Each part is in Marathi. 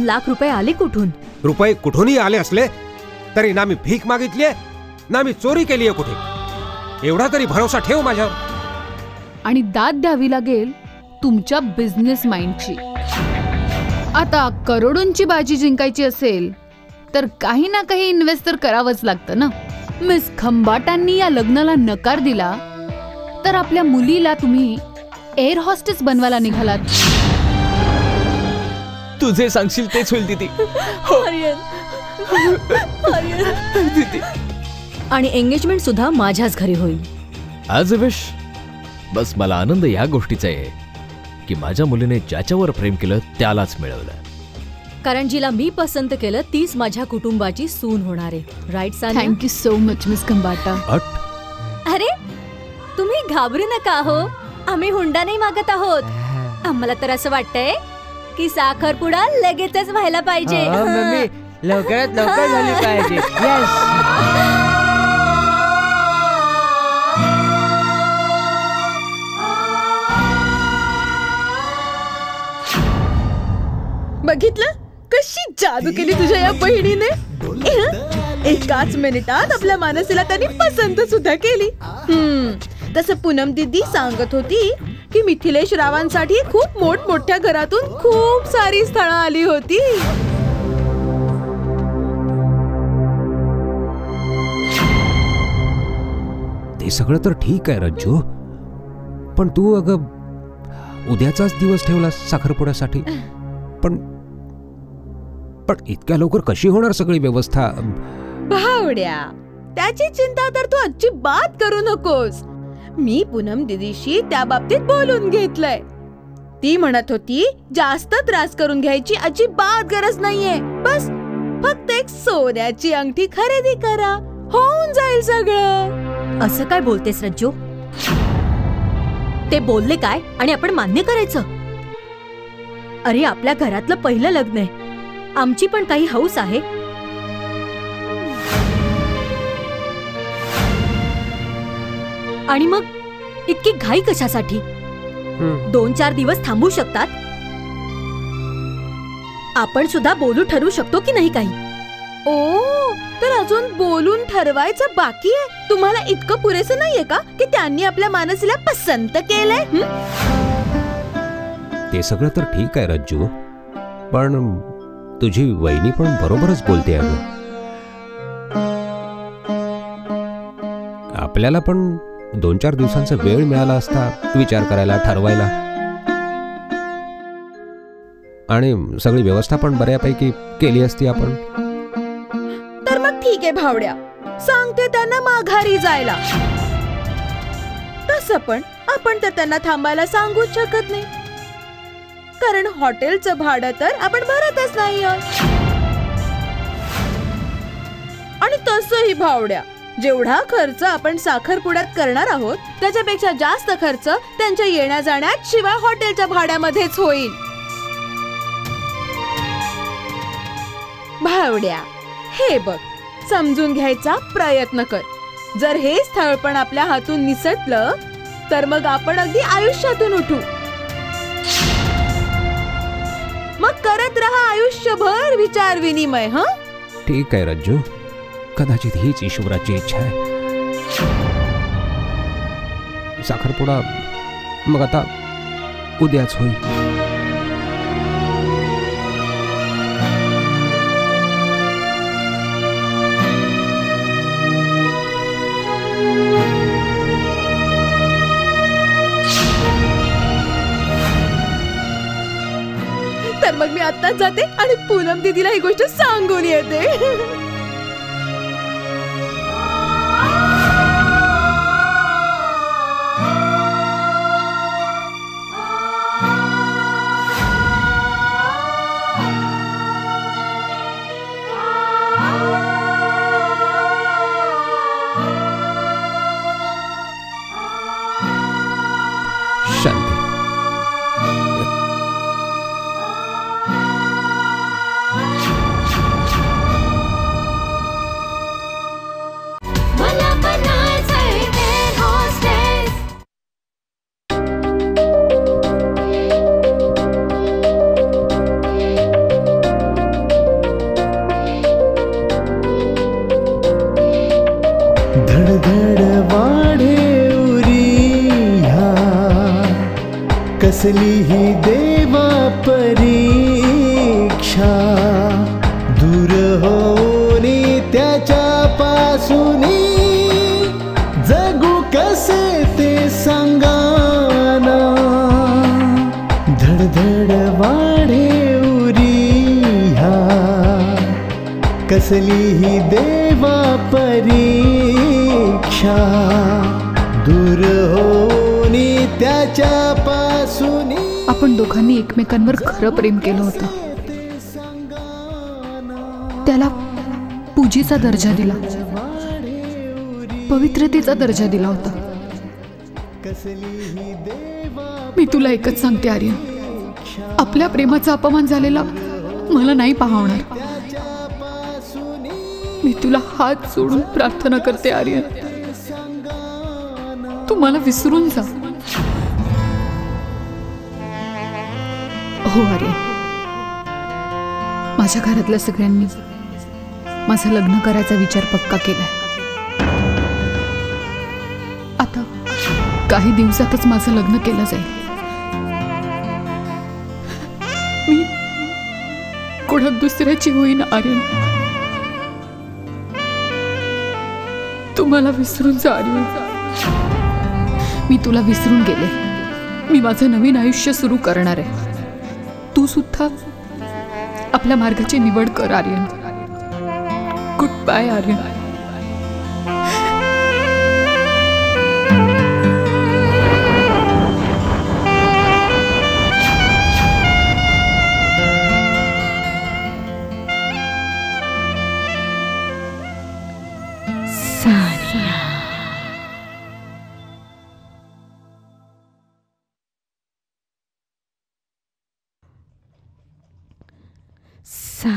लाख रुपये आले कुठून? रुपये कुठूनही आले असले तरी ना मी भीक मागितलीये ना मी चोरी केलीये कुठे. एवढा तरी भरोसा ठेव माझ्यावर. आणि दाद द्यावी लागेल तुमच्या बिझनेस माइंडची. आता करोडोंची बाजी जिंकायची असेल तर काही ना काही इन्व्हेस्ट तर करावंच लागतं ना. मिस खंबाटांनी या लग्नाला नकार दिला तर आपल्या मुलीला तुम्ही एअर हॉस्टेस बनवायला निघालात. तू जे सांगशील तेच होईल दीदी. दीदी. आणि एंगेजमेंट सुद्धा माझ्याच घरी होईल. As a wish. बस मला आनंद या गोष्टीचा आहे की माझ्या मुलीने ज्याच्यावर प्रेम केलं त्यालाच मिळवलं. कारण जिला मी पसंत केलं तीच माझ्या कुटुंबाची सून होणार आहे. Right Sania? Thank you so much miss Khambata. अरे तुम्ही घाबरू नका हो. आम्ही हुंडा नाही मागत आहोत. आम्हाला तर असं वाटतंय की साखरपुडा लगेचच व्हायला पाहिजे. लवकरात लवकर झाली पाहिजे. बघितलं कशी जादू केली तुझ्या या बहिणीने. एकाच मिनिटात आपल्या मानसीला त्यांनी पसंत सुद्धा केली. तसं पूनम दीदी सांगत होती की मिथिलेश रावांसाठी खूप मोठमोठ्या घरातून खूप सारी स्थळं आली होती. ते सगळं तर ठीक आहे रज्जू, पण तू अगं उद्याचाच दिवस ठेवला साखरपुड्यासाठी. पण इतक्या लवकर कशी होणार सगळी व्यवस्था? भावड्या, त्याची चिंता तर तू अजिबात करू नकोस. मी पूनम दीदीशी त्या बाबतीत बोलून घेतलंय. ती म्हणत होती जास्त त्रास करून घ्यायची अजिबात गरज नाहीये. बस फक्त एक सोन्याची अंगठी खरेदी करा, होऊन जाईल सगळं. असं काय बोलतेस रज्जू? ते बोलले काय आणि आपण मान्य करायचं? अरे आपल्या घरातलं पहिलं लग्न आहे. आमची पण काही हौस आहे. आणि मग इतकी घाई कशासाठी? 2-4 दिवस थांबू शकतात. आपण सुद्धा बोलू ठरवू शकतो की नाही काही. ओ, तर अजून बोलून ठरवायचं बाकी आहे. तुम्हाला इतकं पुरेसं नाहीये का की त्यांनी आपल्या मानसीला पसंत केलंय? ते सगळं तर ठीक आहे रज्जू, पण तुझी वहिनी पण बरोबरच बोलते आहे. आपल्याला पण 2-4 दिवसांचा वेळ मिळाला असता विचार करायला, ठरवायला. आणि सगळी व्यवस्था पण बऱ्यापैकी केली असती आपण. तर मग ठीक आहे भावड्या, सांगते त्यांना माघारी जायला. तसं पण आपण तर त्यांना थांबायला सांगूच शकत नाही, कारण हॉटेलचं भाडं तर आपण भरतच नाही. आणि तसंही भावड्या, जेवढा खर्च आपण साखरपुड्यात करणार आहोत त्याच्यापेक्षा जास्त खर्च त्यांच्या येण्या जाण्यात शिवाय हॉटेलच्या भाड्यामध्येच होईल. भावड्या, हे बघ, समजून घ्यायचा प्रयत्न कर. जर हे स्थळपण आपल्या हातून निसटलं तर मग आपण अगदी आयुष्यातून उठू. मग करत राहा आयुष्यभर विचार विनिमय. ठीक आहे रज्जू, कदाचित हीच ईश्वराची इच्छा आहे. साखरपुडा मग आता उद्याच होईल. तर मग मी आत्ताच जाते आणि पूनम दीदीला ही गोष्ट सांगून येते. शांती, धडधड वाढे उरिया कसली ही देवा परीक्षा दूर होणे त्याच्या पासूनी जगू कसे ते सांगाना धडधड वाढे उरिया कसली ही देवा परीक्षा दूर होणे त्याच्या पासूनी. आपण दोघांनी एकमेकांवर खरं प्रेम केलं होतं. त्याला पूजेचा दर्जा दिला, पवित्रतेचा दर्जा दिला होता. मी तुला एकच सांगते आर्यन, आपल्या प्रेमाचा अपमान झालेला मला नाही पाहवणार. मी तुला हात जोडून प्रार्थना करते आर्यन, तू मला विसरून जा. हो आर्यन, माझ्या घरातल्या सगळ्यांनी माझं लग्न करायचा विचार पक्का केलाय. आता काही दिवसातच माझं लग्न केलं जाईल. मी कोणा दुसऱ्याची होईन आर्यन. तू मला विसरून जा आर्यन. मी तुला विसरून गेले. मी माझं नवीन आयुष्य सुरू करणार आहे. तू सुद्धा आपल्या मार्गाची निवड कर आर्यन. Goodbye Aryan.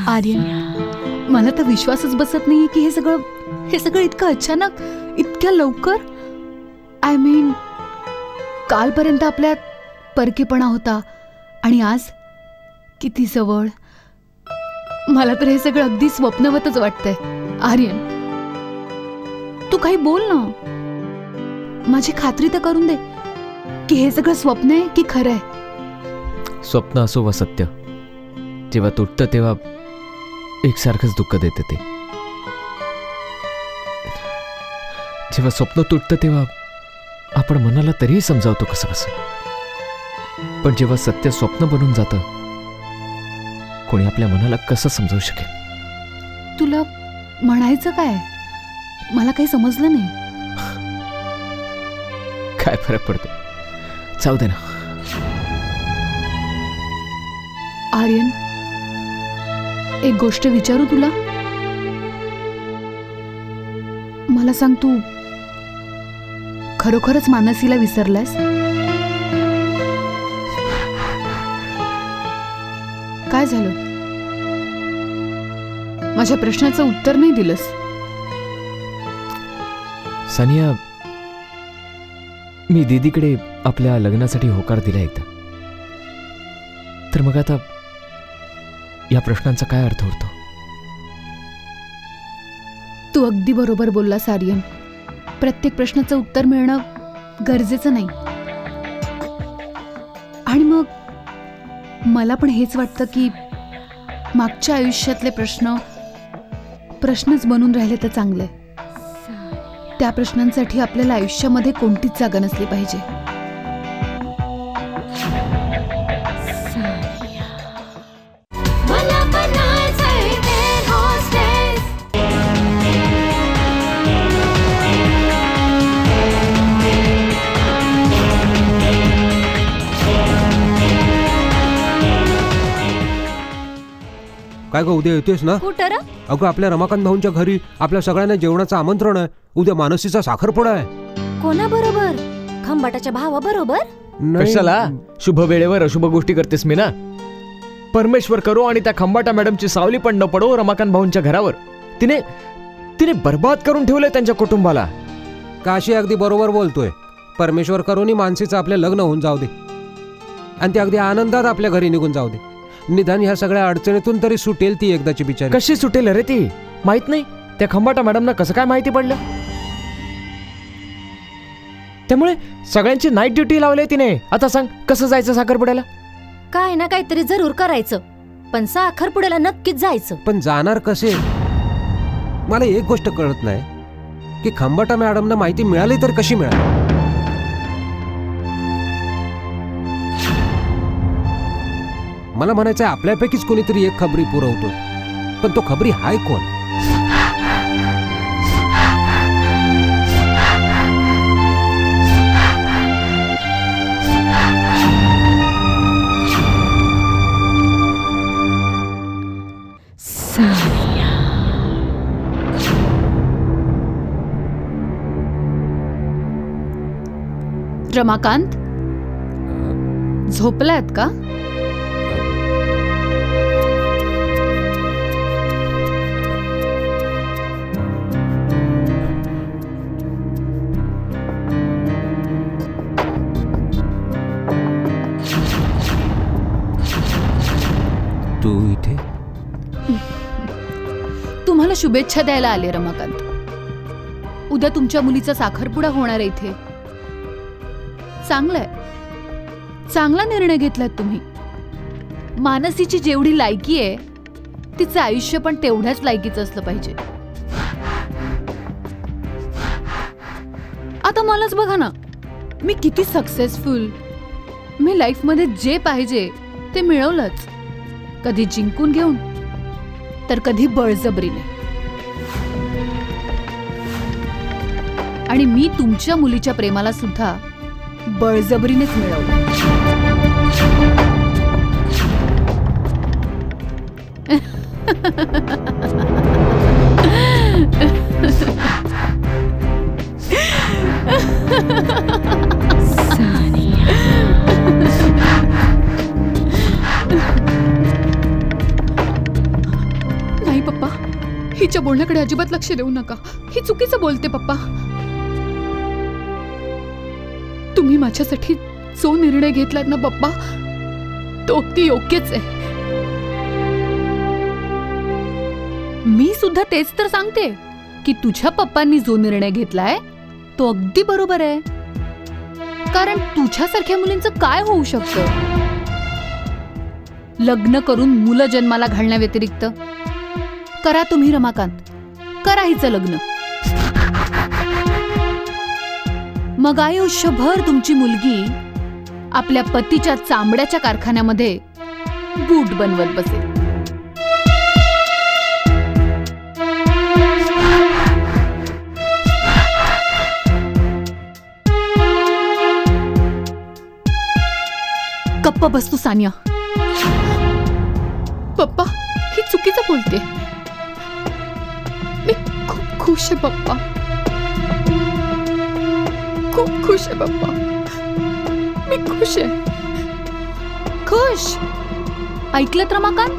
आर्यन, मला तर विश्वासच बसत नाहीये की हे सगळं इतकं अचानक, इतक्या लवकर. आय मीन, कालपर्यंत आपल्यात परकेपणा होता आणि आज किती जवळ. मला तर हे सगळं अगदी स्वप्नवतच वाटतंय. आर्यन, तू काही बोल ना. माझी खात्री तर करून दे की हे सगळं स्वप्न आहे की खरं आहे. स्वप्न असो वा सत्य, जेव्हा तुटतं तेव्हा एकसारखंच दुःख देते ते. जेव्हा स्वप्न तुटतं तेव्हा आपण मनाला तरीही समजावतो कसं कसं, पण जेव्हा सत्य स्वप्न बनून जातं, कोणी आपल्या मनाला कसं समजावू शकेल. तुला म्हणायचं काय? मला काही समजलं नाही. काय फरक पडतो, जाऊ दे ना. आर्यन, एक गोष्ट विचारू तुला? मला सांग, तू खरोखरच मानसीला विसरलास? काय झालं? माझ्या प्रश्नाचं उत्तर नाही दिलंस. सानिया, मी दीदीकडे आपल्या लग्नासाठी होकार दिला एकदा, तर मग आता या प्रश्नांचा काय अर्थ उरतो? तू अगदी बरोबर बोललास आर्यन. प्रत्येक प्रश्नाचं उत्तर मिळणं गरजेचं नाही. आणि मग मला पण हेच वाटतं की मागच्या आयुष्यातले प्रश्नच बनून राहिले तर चांगले. त्या प्रश्नांसाठी आपल्याला आयुष्यामध्ये कोणतीच जागा नसली पाहिजे. काय ग, उद्या येतेस ना? कुठं? अगं आपल्या रमाकांत भाऊंच्या घरी आपल्या सगळ्यांना जेवणाचं आमंत्रण आहे. उद्या मानसीचा साखरपुडा आहे. कोणाबरोबर? खंबाटाच्या भावाबरोबर? कशाला शुभ वेळेवर अशुभ गोष्टी करतेस मी ना. परमेश्वर करो आणि त्या खंबाटा मॅडमची सावली पण न पडो रमाकांत भाऊंच्या घरावर. तिने बर्बाद करून ठेवलंय त्यांच्या कुटुंबाला. काशी अगदी बरोबर बोलतोय. परमेश्वर करोनी मानसीचं आपलं लग्न होऊन जाऊ दे आणि ती अगदी आनंदात आपल्या घरी निघून जाऊ दे. निदान ह्या सगळ्या अडचणीतून तरी सुटेल ती एकदाची बिचारी. कशी सुटेल रे ती? माहित नाही त्या खंबाटा मॅडमना कसं काय माहिती पडलं. त्यामुळे सगळ्यांची नाईट ड्युटी लावली तिने. आता सांग कसं जायचं साखरपुड्याला? काय ना काहीतरी जरूर करायचं, पण साखरपुड्याला नक्कीच जायचं. पण जाणार कसे? मला एक गोष्ट कळत नाही की खंबाटा मॅडमना माहिती मिळाली तर कशी मिळाली. मला म्हणायचं आपल्यापैकीच कोणीतरी एक खबरी पुरवतो, पण तो खबरी हाय कोण? रमाकांत, झोपलायत का? तू इथे? तुम्हाला शुभेच्छा द्यायला आले रमाकांत. उद्या तुमच्या मुलीचा साखरपुडा होणार आहे इथे. चांगलाय, चांगला निर्णय घेतलात तुम्ही. मानसीची जेवढी लायकी आहे तिचं आयुष्य पण तेवढ्याच लायकीचं असलं पाहिजे. आता मलाच बघा ना, मी किती सक्सेसफुल. मी लाईफमध्ये जे पाहिजे ते मिळवलंच. कधी जिंकून घेऊन तर कधी बळजबरीने. आणि मी तुमच्या मुलीच्या प्रेमाला सुद्धा बळजबरीनेच मिळवलं. नाही पप्पा, हिच्या बोलण्याकडे अजिबात लक्ष देऊ नका. ही चुकीचं बोलते पप्पा. तुम्ही माझ्यासाठी जो निर्णय घेतलात ना पप्पा, तो अगदी योग्यच आहे. मी सुद्धा तेच तर सांगते की तुझ्या पप्पांनी जो निर्णय घेतलाय तो अगदी बरोबर आहे. कारण तुझ्यासारख्या मुलींचं काय होऊ शकतं? लग्न करून मुलं जन्माला घालण्या व्यतिरिक्त. करा तुम्ही रमाकांत, करा हिचं लग्न. मग आयुष्यभर तुमची मुलगी आपल्या पतीच्या चामड्याच्या कारखान्यामध्ये बूट बनवत बसेल. गप्प बस तू सानिया. पप्पा, ही चुकीचं बोलते. मी खूप खुश आहे पप्पा, खूप खुश आहे पप्पा. मी खुश आहे. खुश? ऐकलत रमाकांत?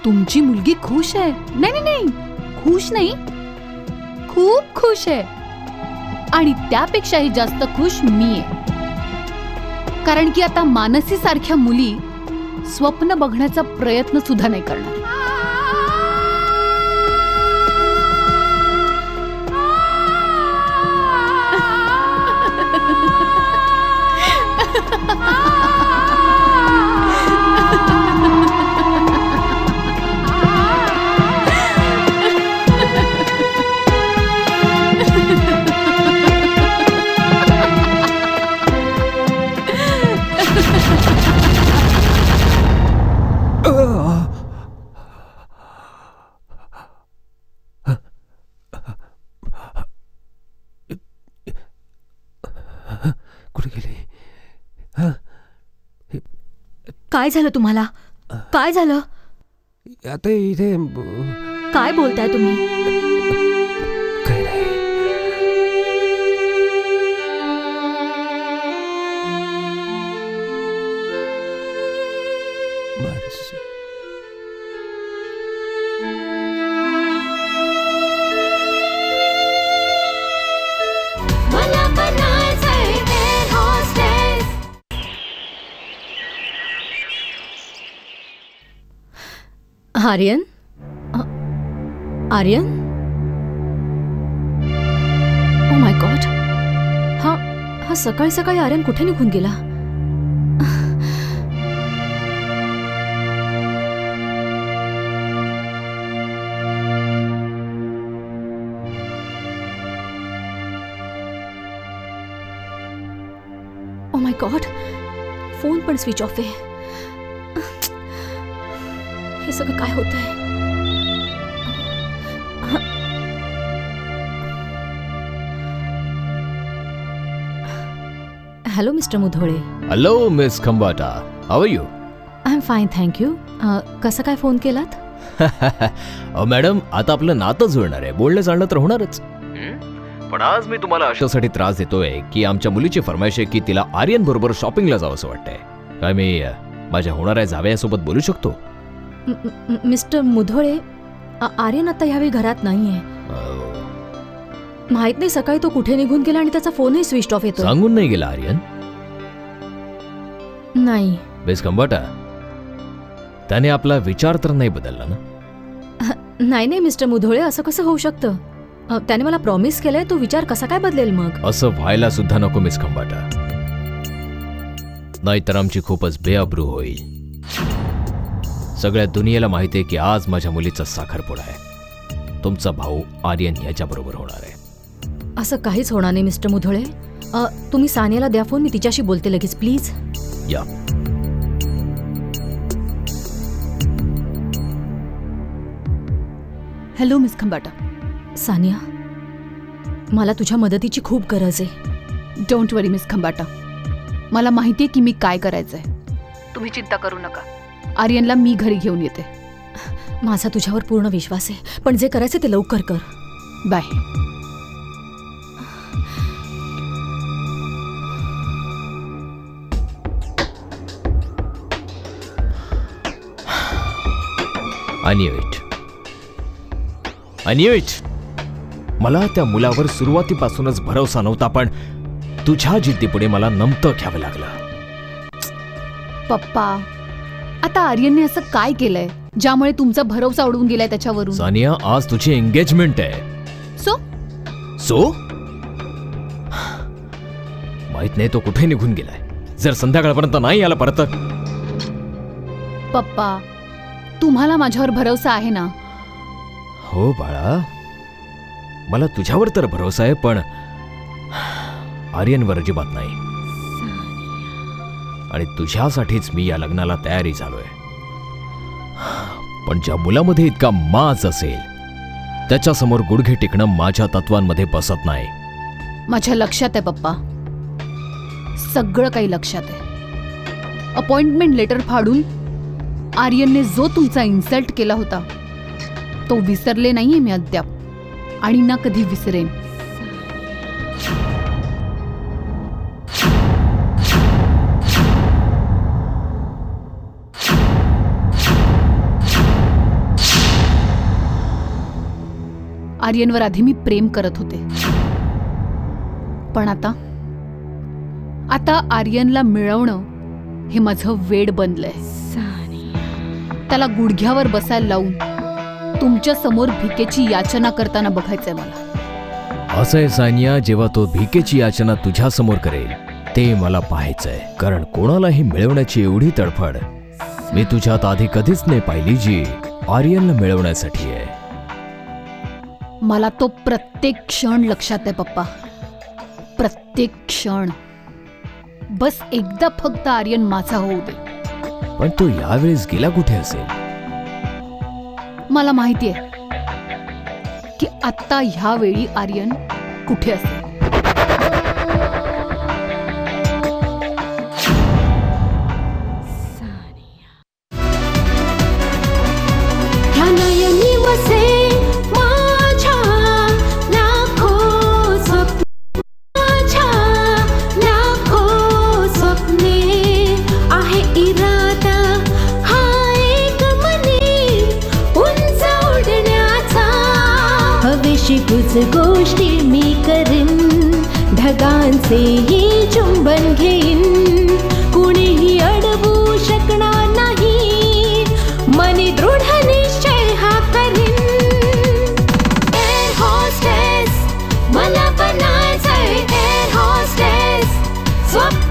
तुमची मुलगी खुश आहे. नाही नाही नाही, खुश नाही, खूप खुश आहे आणि त्यापेक्षाही जास्त खुश मी आहे. कारण की आता मानसी सारख्या मुली स्वप्न बघण्याचा प्रयत्न सुद्धा नाही करणार. कुठे गेली? काय झालं तुम्हाला? काय झालं? आता इथे काय बोलताय तुम्ही? काही नाही. Mansi. Aryan? Aryan? Oh my God, हा सकाळी सकाळी आर्यन कुठे निघून गेला? ओ माय गॉड, फोन पण स्विच ऑफ आहे. हे सगळं काय होतंय? Hello mister Mudhole. Hello miss Khambata, how are you? I am fine thank you. कसं काय फोन केलात? मॅडम, आता आपलं नातं जुळणार आहे, बोलणं चालणं तर होणारच. पण आज मी तुम्हाला अशासाठी त्रास देतोय की आमच्या मुलीची फरमाईश आहे की तिला आर्यन बरोबर शॉपिंगला जावं असं वाटतंय. काय मी माझ्या होणाऱ्या जावयासोबत बोलू शकतो? मिस्टर मुधोळे, आर्यन आता ह्यावेळी घरात नाहीये. माहित नाही सकाळी तो कुठे निघून गेला आणि त्याचा फोनही स्विच ऑफ येतो. सांगून नाही गेला आर्यन? नाही. बेस खंबाटा, त्याने आपला विचार तर नाही बदलला ना? नाही नाही मिस्टर मुधोळे, असं कसं होऊ शकतं? त्याने मला प्रॉमिस केलंय, तो विचार कसा काय बदलेल मग? असं व्हायला सुद्धा नको मिस खंबाटा, नाहीतर आमची खूपच बेअब्रू होईल. सगळ्या दुनियेला माहितीये की आज माझ्या मुलीचा साखरपुडा आहे. तुमचा भाऊ आर्यन ह्याच्या बरोबर होणार आहे. असं काहीच होणार नाही मिस्टर मुधोळे. तुम्ही सानियाला द्या फोन, मी तिच्याशी बोलते लगेच प्लीज. या. Hello miss Khambata. सानिया, मला तुझ्या मदतीची खूप गरज आहे. डोंट वरी मिस खंबाटा, मला माहितीये की मी काय करायचंय. तुम्ही चिंता करू नका. आर्यनला मी घरी घेऊन येते. माझा तुझ्यावर पूर्ण विश्वास आहे, पण जे करायचं ते लवकर कर. बाय. I knew it. मला त्या मुलावर सुरुवातीपासूनच भरोसा नव्हता, पण तुझ्या जिद्दीपुढे मला नमतं घ्यावं लागलं. पप्पा, आता आर्यनने असं काय केलंय ज्यामुळे तुमचा भरोसा उडवून गेलाय त्याच्यावरून? सानिया, आज तुझी एंगेजमेंट आहे. सो माहित नाही तो कुठे निघून गेलाय. जर संध्याकाळपर्यंत नाही आला परत. पप्पा, तुम्हाला माझ्यावर भरोसा आहे ना? हो बाळा, मला तुझ्यावर तर भरोसा आहे, पण आर्यनवर अजिबात नाही. आणि तुझ्यासाठीच मी या लग्नाला तयारी झालोय. पण ज्या मुलामध्ये इतका माज असेल त्याच्यासमोर गुडघे टेकणं माझ्या तत्वांमध्ये बसत नाही. माझ्या लक्षात आहे पप्पा, सगळं काही लक्षात आहे. अपॉइंटमेंट लेटर फाडून आर्यनने जो तुमचा इन्सल्ट केला होता तो विसरले नाहीये मी अद्याप, आणि ना कधी विसरेन. आर्यनवर आधी मी प्रेम करत होते, पण आता आर्यनला मिळवणं हे माझं वेड बनलंय. त्याला गुडघ्यावर बसायला लावून तुमच्या समोर भिकेची याचना करताना बघायचंय मला. असं आहे सानिया, जेव्हा तो भिकेची याचना तुझ्या समोर करेल ते मला पाहायचंय. कारण कोणालाही मिळवण्याची एवढी तडफड मी तुझ्यात आधी कधीच नाही पाहिली जी आर्यनला मिळवण्यासाठी आहे. मला तो प्रत्येक क्षण लक्षात आहे पप्पा, प्रत्येक क्षण. बस एकदा फक्त आर्यन माझा होऊ दे. पण तो यावेळेस गेला कुठे असेल? मला माहितीये की आत्ता ह्यावेळी आर्यन कुठे असेल. कुछ गोष्टी मी करीन, ढगांचेही चुंबन घेईन, कुणीही अडवू शकणार नाही, मनी दृढ निश्चय हा करीन. एअर होस्टेस मला बनायचंय, एअर होस्टेस स्वप्न